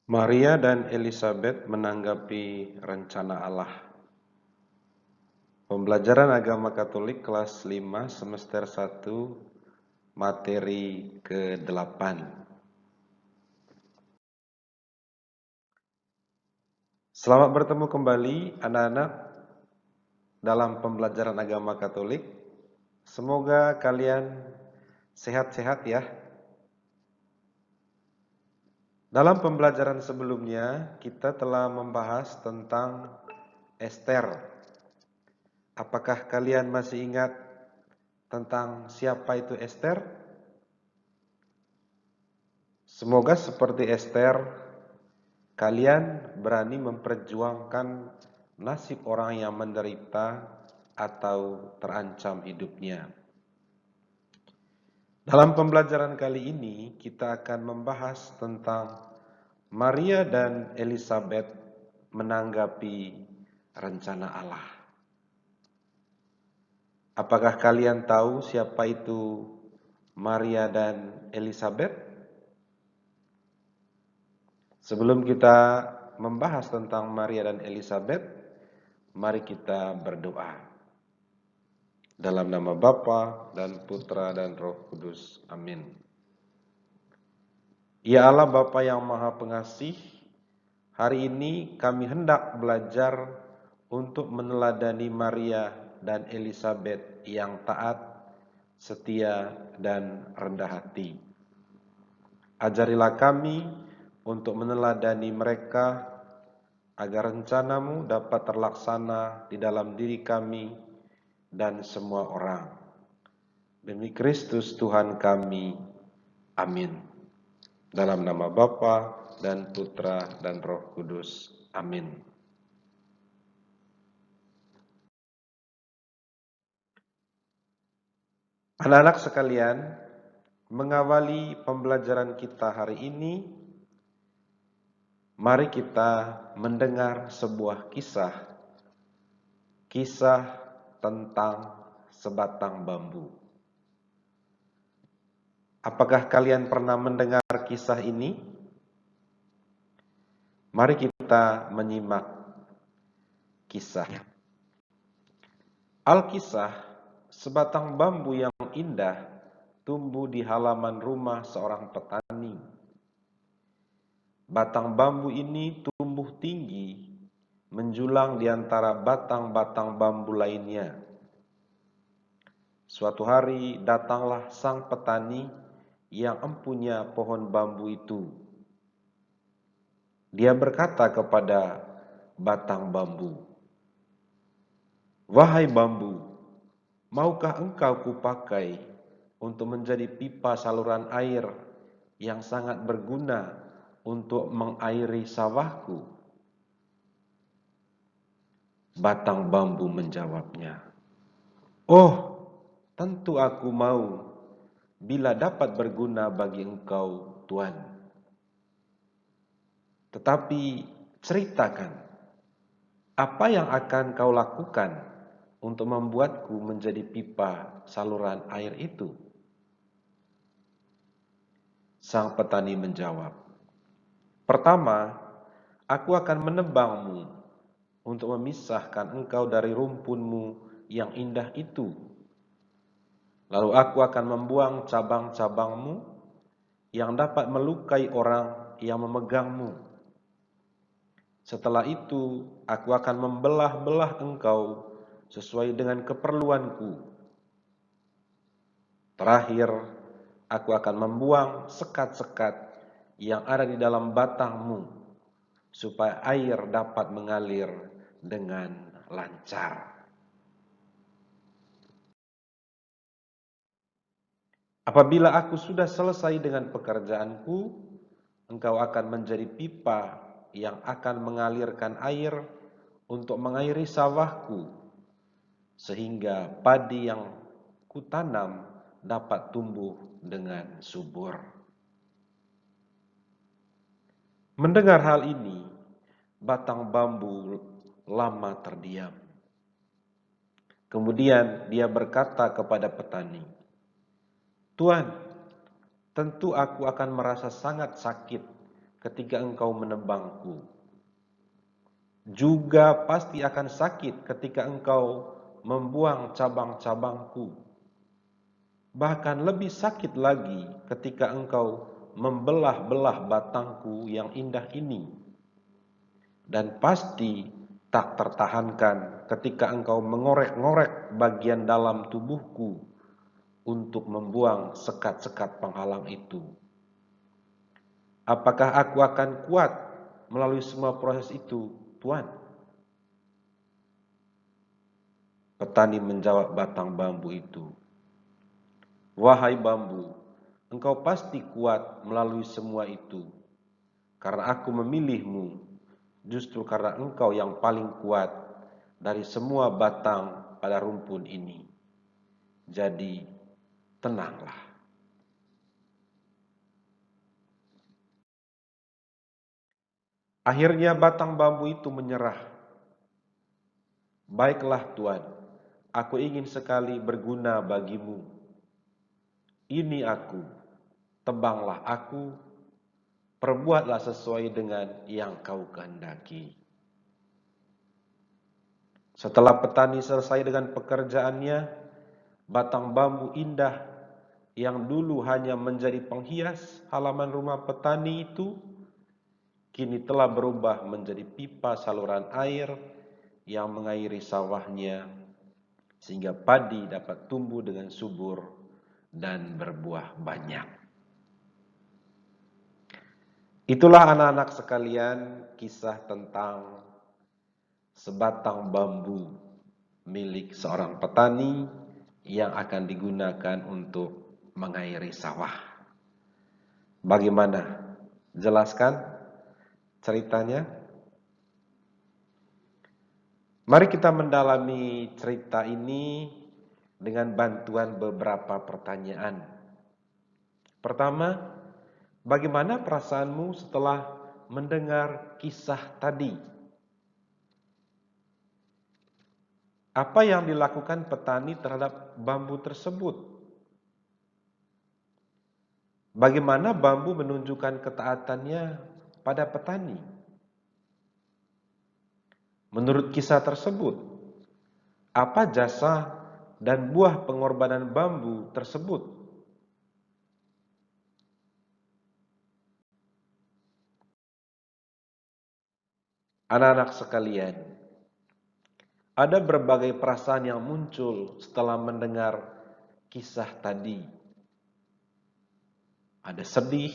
Maria dan Elizabeth menanggapi rencana Allah. Pembelajaran Agama Katolik kelas 5 semester 1 materi ke-8. Selamat bertemu kembali anak-anak dalam pembelajaran Agama Katolik. Semoga kalian sehat-sehat ya. Dalam pembelajaran sebelumnya kita telah membahas tentang Ester. Apakah kalian masih ingat tentang siapa itu Ester? Semoga seperti Ester, kalian berani memperjuangkan nasib orang yang menderita atau terancam hidupnya. Dalam pembelajaran kali ini kita akan membahas tentang Maria dan Elizabeth menanggapi rencana Allah. Apakah kalian tahu siapa itu Maria dan Elizabeth? Sebelum kita membahas tentang Maria dan Elizabeth, mari kita berdoa. Dalam nama Bapa dan Putra dan Roh Kudus. Amin. Ya Allah Bapa yang Maha Pengasih, hari ini kami hendak belajar untuk meneladani Maria dan Elizabeth yang taat, setia, dan rendah hati. Ajarilah kami untuk meneladani mereka agar rencana-Mu dapat terlaksana di dalam diri kami dan semua orang. Demi Kristus Tuhan kami. Amin. Dalam nama Bapa dan Putra dan Roh Kudus. Amin. Anak-anak sekalian, mengawali pembelajaran kita hari ini, mari kita mendengar sebuah kisah tentang sebatang bambu. Apakah kalian pernah mendengar kisah ini? Mari kita menyimak kisah. Alkisah, sebatang bambu yang indah tumbuh di halaman rumah seorang petani. Batang bambu ini tumbuh tinggi, menjulang di antara batang-batang bambu lainnya. Suatu hari datanglah sang petani yang empunya pohon bambu itu. Dia berkata kepada batang bambu, "Wahai bambu, maukah engkau kupakai untuk menjadi pipa saluran air yang sangat berguna untuk mengairi sawahku?" Batang bambu menjawabnya, "Oh, tentu aku mau, bila dapat berguna bagi engkau, Tuan. Tetapi ceritakan, apa yang akan kau lakukan untuk membuatku menjadi pipa saluran air itu?" Sang petani menjawab, "Pertama, aku akan menebangmu untuk memisahkan engkau dari rumpunmu yang indah itu. Lalu aku akan membuang cabang-cabangmu yang dapat melukai orang yang memegangmu. Setelah itu, aku akan membelah-belah engkau sesuai dengan keperluanku. Terakhir, aku akan membuang sekat-sekat yang ada di dalam batangmu, supaya air dapat mengalir dengan lancar." Apabila aku sudah selesai dengan pekerjaanku, engkau akan menjadi pipa yang akan mengalirkan air untuk mengairi sawahku, sehingga padi yang kutanam dapat tumbuh dengan subur. Mendengar hal ini, batang bambu lama terdiam. Kemudian dia berkata kepada petani, "Tuan, tentu aku akan merasa sangat sakit ketika engkau menebangku. Juga pasti akan sakit ketika engkau membuang cabang-cabangku. Bahkan lebih sakit lagi ketika engkau membelah-belah batangku yang indah ini. Dan pasti tak tertahankan ketika engkau mengorek-ngorek bagian dalam tubuhku untuk membuang sekat-sekat penghalang itu. Apakah aku akan kuat melalui semua proses itu, Tuan? Petani menjawab batang bambu itu, wahai bambu, engkau pasti kuat melalui semua itu, karena aku memilihmu, justru karena engkau yang paling kuat dari semua batang pada rumpun ini. Jadi, tenanglah. Akhirnya batang bambu itu menyerah. Baiklah Tuan, aku ingin sekali berguna bagimu. Ini aku, tebanglah aku, perbuatlah sesuai dengan yang kau kehendaki. Setelah petani selesai dengan pekerjaannya, batang bambu indah yang dulu hanya menjadi penghias halaman rumah petani itu, kini telah berubah menjadi pipa saluran air yang mengairi sawahnya, sehingga padi dapat tumbuh dengan subur dan berbuah banyak. Itulah anak-anak sekalian kisah tentang sebatang bambu milik seorang petani yang akan digunakan untuk mengairi sawah. Bagaimana? Jelaskan ceritanya? Mari kita mendalami cerita ini dengan bantuan beberapa pertanyaan. Pertama, bagaimana perasaanmu setelah mendengar kisah tadi? Apa yang dilakukan petani terhadap bambu tersebut? Bagaimana bambu menunjukkan ketaatannya pada petani? Menurut kisah tersebut, apa jasa dan buah pengorbanan bambu tersebut? Anak-anak sekalian, ada berbagai perasaan yang muncul setelah mendengar kisah tadi. Ada sedih,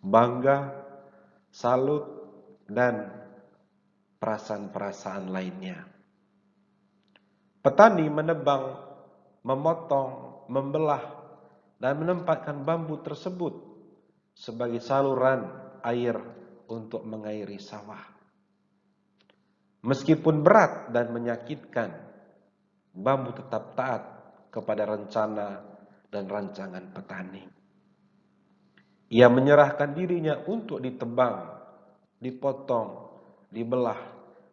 bangga, salut, dan perasaan-perasaan lainnya. Petani menebang, memotong, membelah, dan menempatkan bambu tersebut sebagai saluran air untuk mengairi sawah. Meskipun berat dan menyakitkan, bambu tetap taat kepada rencana dan rancangan petani. Ia menyerahkan dirinya untuk ditebang, dipotong, dibelah,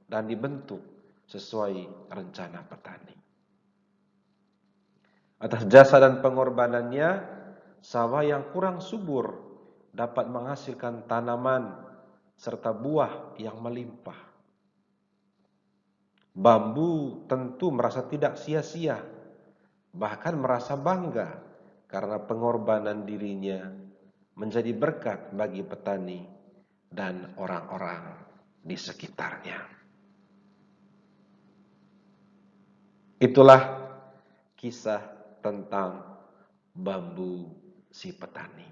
dan dibentuk sesuai rencana petani. Atas jasa dan pengorbanannya, sawah yang kurang subur dapat menghasilkan tanaman serta buah yang melimpah. Bambu tentu merasa tidak sia-sia, bahkan merasa bangga karena pengorbanan dirinya menjadi berkat bagi petani dan orang-orang di sekitarnya. Itulah kisah tentang bambu si petani.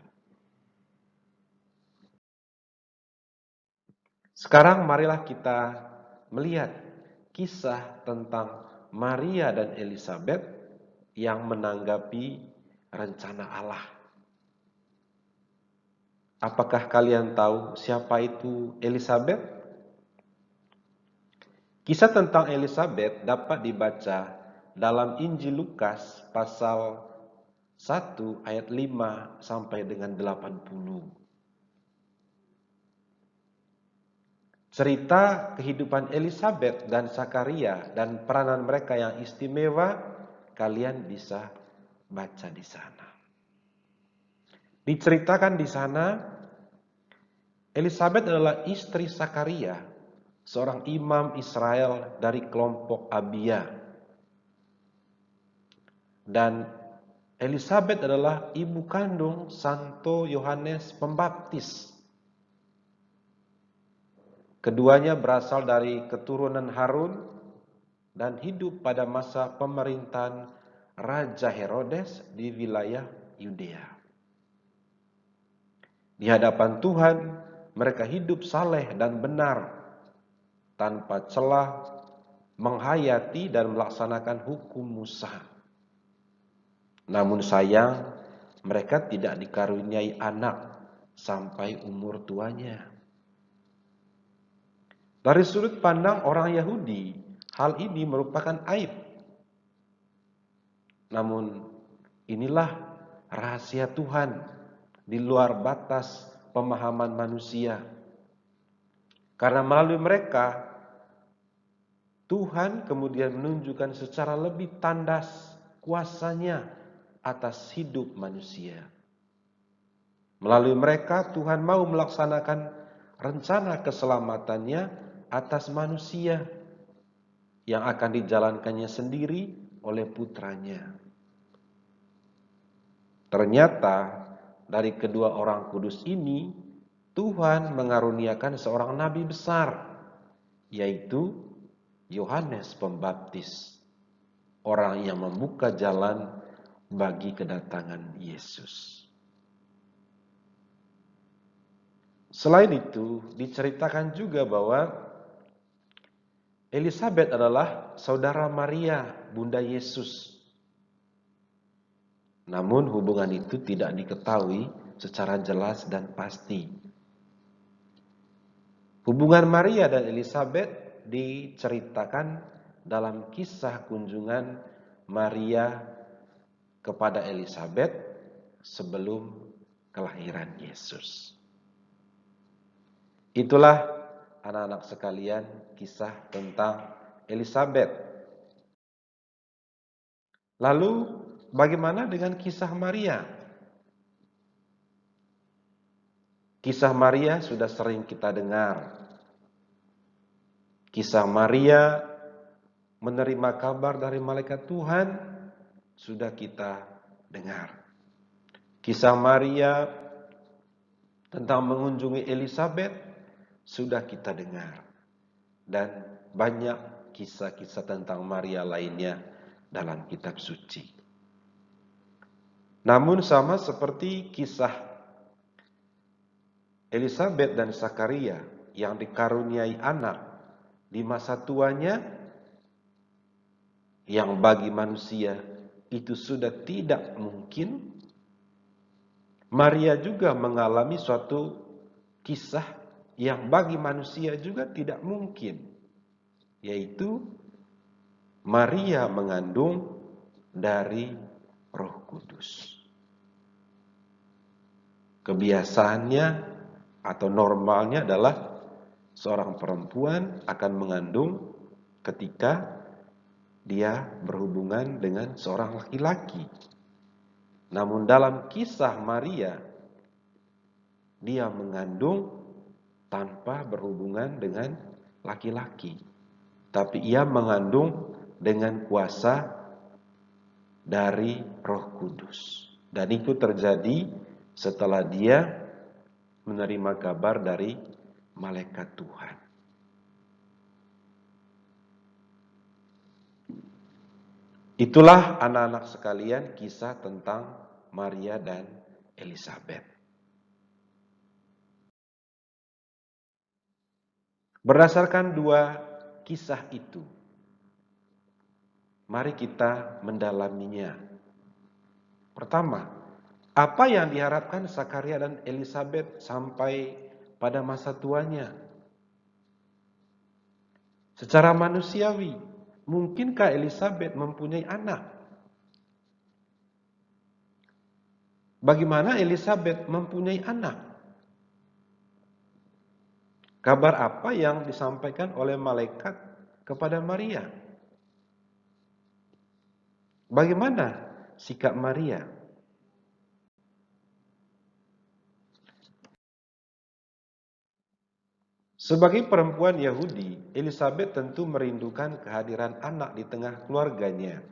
Sekarang marilah kita melihat kisah tentang Maria dan Elizabeth yang menanggapi rencana Allah. Apakah kalian tahu siapa itu Elizabeth? Kisah tentang Elizabeth dapat dibaca dalam Injil Lukas pasal 1 ayat 5 sampai dengan 80. Cerita kehidupan Elizabeth dan Zakaria dan peranan mereka yang istimewa kalian bisa baca di sana. Diceritakan di sana Elisabet adalah istri Sakaria, seorang imam Israel dari kelompok Abia. Dan Elisabet adalah ibu kandung Santo Yohanes Pembaptis. Keduanya berasal dari keturunan Harun dan hidup pada masa pemerintahan Raja Herodes di wilayah Yudea. Di hadapan Tuhan, mereka hidup saleh dan benar, tanpa celah, menghayati dan melaksanakan hukum Musa. Namun sayang, mereka tidak dikaruniai anak sampai umur tuanya. Dari sudut pandang orang Yahudi, hal ini merupakan aib. Namun inilah rahasia Tuhan di luar batas pemahaman manusia. Karena melalui mereka, Tuhan kemudian menunjukkan secara lebih tandas kuasanya atas hidup manusia. Melalui mereka, Tuhan mau melaksanakan rencana keselamatannya atas manusia yang akan dijalankannya sendiri oleh putranya. Ternyata dari kedua orang kudus ini, Tuhan mengaruniakan seorang nabi besar, yaitu Yohanes Pembaptis, orang yang membuka jalan bagi kedatangan Yesus. Selain itu, diceritakan juga bahwa Elisabet adalah saudara Maria, Bunda Yesus. Namun hubungan itu tidak diketahui secara jelas dan pasti. Hubungan Maria dan Elisabet diceritakan dalam kisah kunjungan Maria kepada Elisabet sebelum kelahiran Yesus. Itulah anak-anak sekalian kisah tentang Elisabet. Lalu bagaimana dengan kisah Maria? Kisah Maria sudah sering kita dengar. Kisah Maria menerima kabar dari malaikat Tuhan sudah kita dengar. Kisah Maria tentang mengunjungi Elisabet sudah kita dengar. Dan banyak kisah-kisah tentang Maria lainnya dalam kitab suci. Namun sama seperti kisah Elisabet dan Sakaria yang dikaruniai anak di masa tuanya, yang bagi manusia itu sudah tidak mungkin, Maria juga mengalami suatu kisah yang bagi manusia juga tidak mungkin, yaitu Maria mengandung dari Roh Kudus. Kebiasaannya atau normalnya adalah seorang perempuan akan mengandung ketika dia berhubungan dengan seorang laki-laki. Namun dalam kisah Maria, dia mengandung tanpa berhubungan dengan laki-laki, tapi ia mengandung dengan kuasa dari Roh Kudus. Dan itu terjadi setelah dia menerima kabar dari malaikat Tuhan. Itulah anak-anak sekalian kisah tentang Maria dan Elisabet. Berdasarkan dua kisah itu, mari kita mendalaminya. Pertama, apa yang diharapkan Sakaria dan Elisabet sampai pada masa tuanya? Secara manusiawi, mungkinkah Elisabet mempunyai anak? Bagaimana Elisabet mempunyai anak? Kabar apa yang disampaikan oleh malaikat kepada Maria? Bagaimana sikap Maria? Sebagai perempuan Yahudi, Elizabeth tentu merindukan kehadiran anak di tengah keluarganya.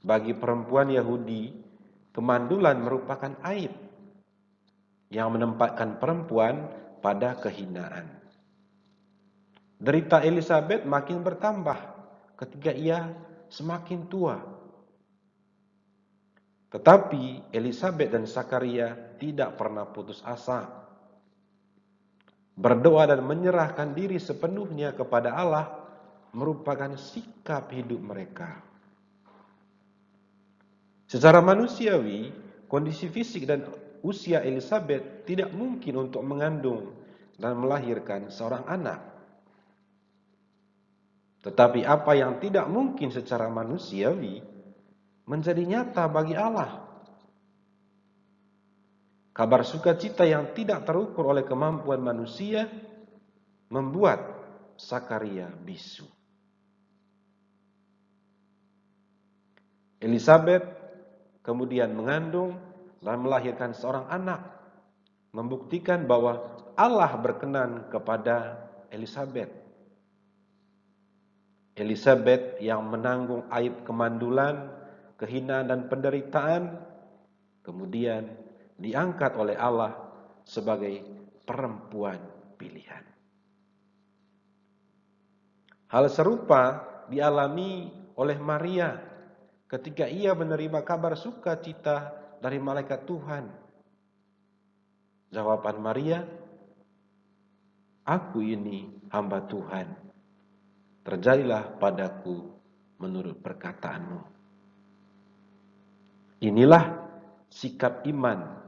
Bagi perempuan Yahudi, kemandulan merupakan aib yang menempatkan perempuan pada kehinaan. Derita Elizabeth makin bertambah ketika ia semakin tua. Tetapi Elizabeth dan Zakaria tidak pernah putus asa. Berdoa dan menyerahkan diri sepenuhnya kepada Allah merupakan sikap hidup mereka. Secara manusiawi, kondisi fisik dan usia Elizabeth tidak mungkin untuk mengandung dan melahirkan seorang anak. Tetapi apa yang tidak mungkin secara manusiawi menjadi nyata bagi Allah. Kabar sukacita yang tidak terukur oleh kemampuan manusia membuat Zakaria bisu. Elizabeth kemudian mengandung dan melahirkan seorang anak, membuktikan bahwa Allah berkenan kepada Elizabeth. Elizabeth yang menanggung aib kemandulan, kehinaan dan penderitaan, kemudian diangkat oleh Allah sebagai perempuan pilihan. Hal serupa dialami oleh Maria ketika ia menerima kabar sukacita dari malaikat Tuhan. Jawaban Maria, "Aku ini hamba Tuhan. Terjadilah padaku menurut perkataanmu." Inilah sikap iman,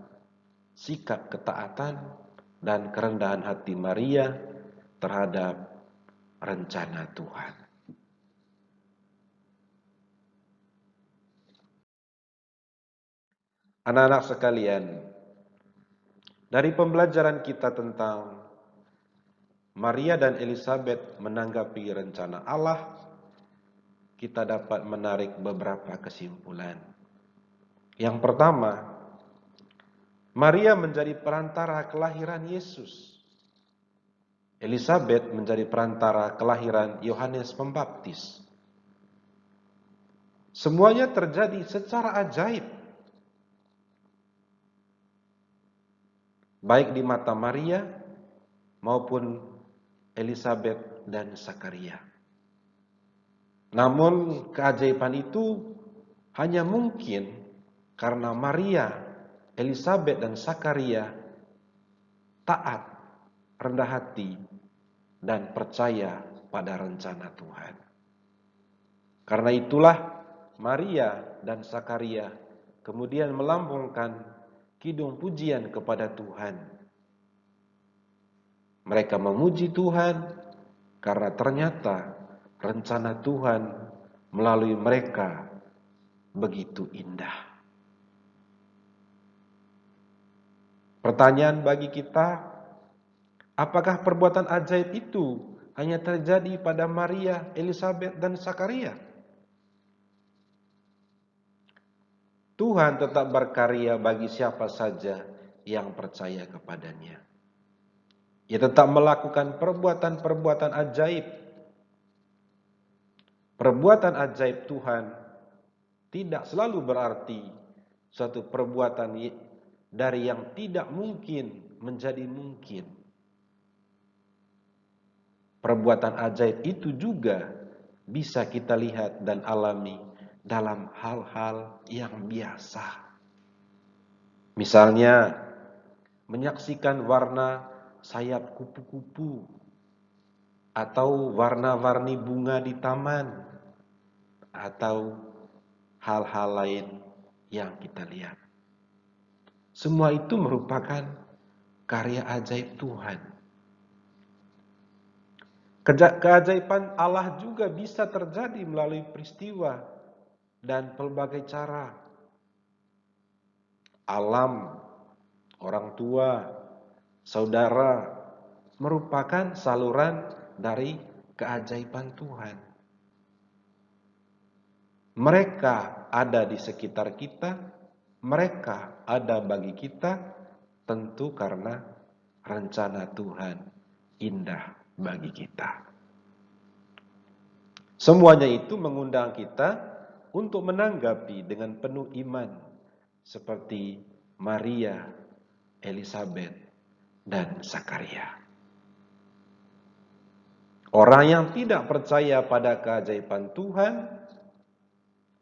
sikap ketaatan dan kerendahan hati Maria terhadap rencana Tuhan. Anak-anak sekalian, dari pembelajaran kita tentang Maria dan Elizabeth menanggapi rencana Allah, kita dapat menarik beberapa kesimpulan. Yang pertama, Maria menjadi perantara kelahiran Yesus. Elizabeth menjadi perantara kelahiran Yohanes Pembaptis. Semuanya terjadi secara ajaib, baik di mata Maria maupun Elizabeth dan Zakaria. Namun keajaiban itu hanya mungkin karena Maria, Elizabeth dan Zakaria taat, rendah hati, dan percaya pada rencana Tuhan. Karena itulah Maria dan Zakaria kemudian melambungkan kidung pujian kepada Tuhan. Mereka memuji Tuhan karena ternyata rencana Tuhan melalui mereka begitu indah. Pertanyaan bagi kita, apakah perbuatan ajaib itu hanya terjadi pada Maria, Elizabeth, dan Zakaria? Tuhan tetap berkarya bagi siapa saja yang percaya kepadanya. Ia tetap melakukan perbuatan-perbuatan ajaib. Perbuatan ajaib Tuhan tidak selalu berarti suatu perbuatan dari yang tidak mungkin menjadi mungkin. Perbuatan ajaib itu juga bisa kita lihat dan alami dalam hal-hal yang biasa. Misalnya, menyaksikan warna sayap kupu-kupu atau warna-warni bunga di taman atau hal-hal lain yang kita lihat. Semua itu merupakan karya ajaib Tuhan. Keajaiban Allah juga bisa terjadi melalui peristiwa dan pelbagai cara. Alam, orang tua, saudara merupakan saluran dari keajaiban Tuhan. Mereka ada di sekitar kita, mereka ada bagi kita tentu karena rencana Tuhan indah bagi kita. Semuanya itu mengundang kita untuk menanggapi dengan penuh iman seperti Maria, Elizabeth, dan Zakaria. Orang yang tidak percaya pada keajaiban Tuhan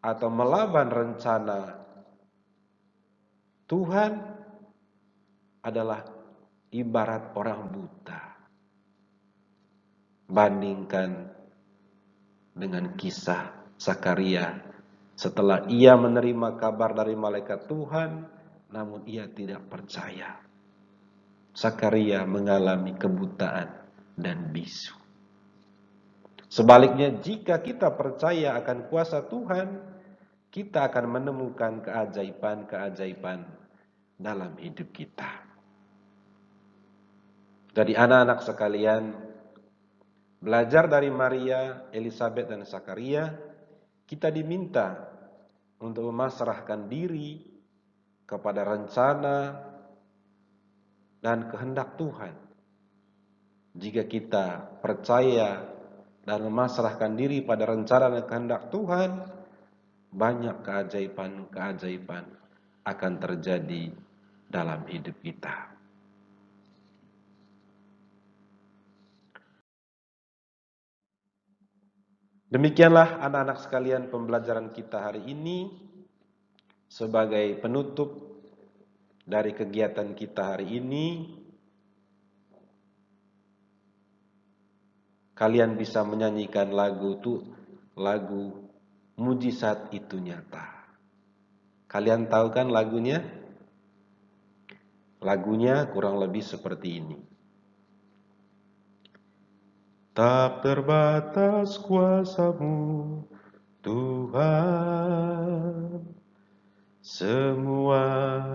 atau melawan rencana Tuhan adalah ibarat orang buta. Bandingkan dengan kisah Zakaria setelah ia menerima kabar dari malaikat Tuhan, namun ia tidak percaya. Zakaria mengalami kebutaan dan bisu. Sebaliknya, jika kita percaya akan kuasa Tuhan, kita akan menemukan keajaiban-keajaiban dalam hidup kita. Jadi anak-anak sekalian, belajar dari Maria, Elizabeth, dan Zakaria, kita diminta untuk memasrahkan diri kepada rencana dan kehendak Tuhan. Jika kita percaya dan memasrahkan diri pada rencana dan kehendak Tuhan, banyak keajaiban-keajaiban akan terjadi dalam hidup kita. Demikianlah anak-anak sekalian pembelajaran kita hari ini sebagai penutup dari kegiatan kita hari ini. Kalian bisa menyanyikan lagu Mujizat Itu Nyata. Kalian tahu kan lagunya? Lagunya kurang lebih seperti ini. Tak terbatas kuasa-Mu, Tuhan, semua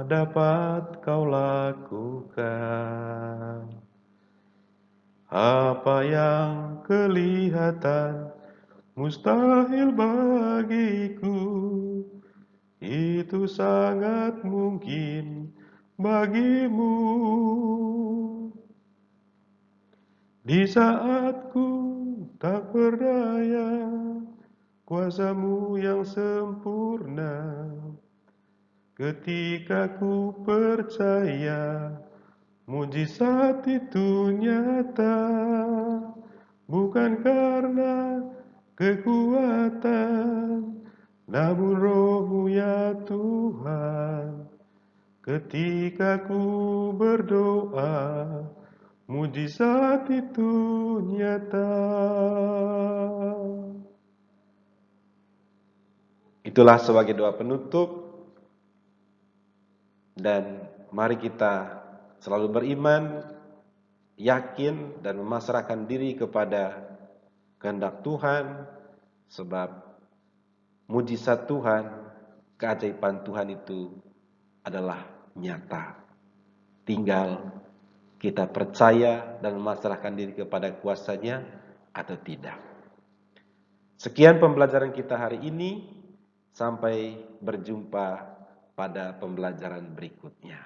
dapat Kau lakukan. Apa yang kelihatan mustahil bagiku, itu sangat mungkin bagimu. Di saat ku tak berdaya, kuasa-Mu yang sempurna. Ketika ku percaya, mujizat itu nyata. Bukan karena kekuatan, namun Roh-Mu ya Tuhan. Ketika ku berdoa, mujizat itu nyata. Itulah sebagai doa penutup. Dan mari kita selalu beriman, yakin, dan memasrahkan diri kepada kehendak Tuhan. Sebab mujizat Tuhan, keajaiban Tuhan itu adalah nyata. Tinggal kita percaya dan memasrahkan diri kepada kuasa-Nya atau tidak. Sekian pembelajaran kita hari ini. Sampai berjumpa pada pembelajaran berikutnya.